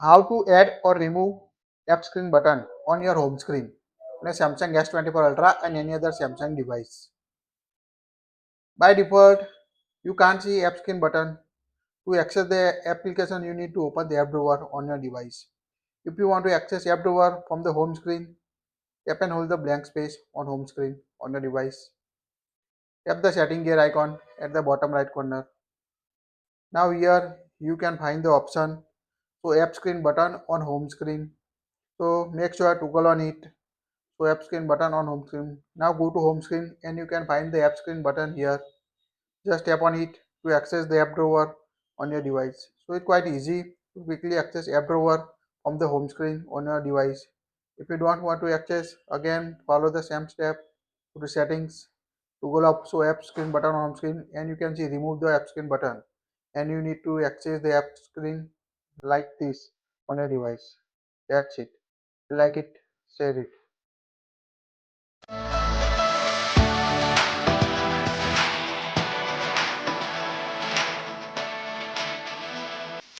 How to add or remove app screen button on your home screen on a Samsung S24 Ultra and any other Samsung device. By default, you can't see app screen button. To access the application, you need to open the app drawer on your device. If you want to access app drawer from the home screen, tap and hold the blank space on home screen on your device. Tap the setting gear icon at the bottom right corner. Now here you can find the option so app screen button on home screen. So make sure to toggle on it. So app screen button on home screen. Now go to home screen and you can find the app screen button here. Just tap on it to access the app drawer on your device. So it's quite easy to quickly access app drawer from the home screen on your device. If you don't want to access, again follow the same step. Go to settings, toggle up so app screen button on home screen, and you can see remove the app screen button. And you need to access the app screen like this on your device. That's it. Like it, share it.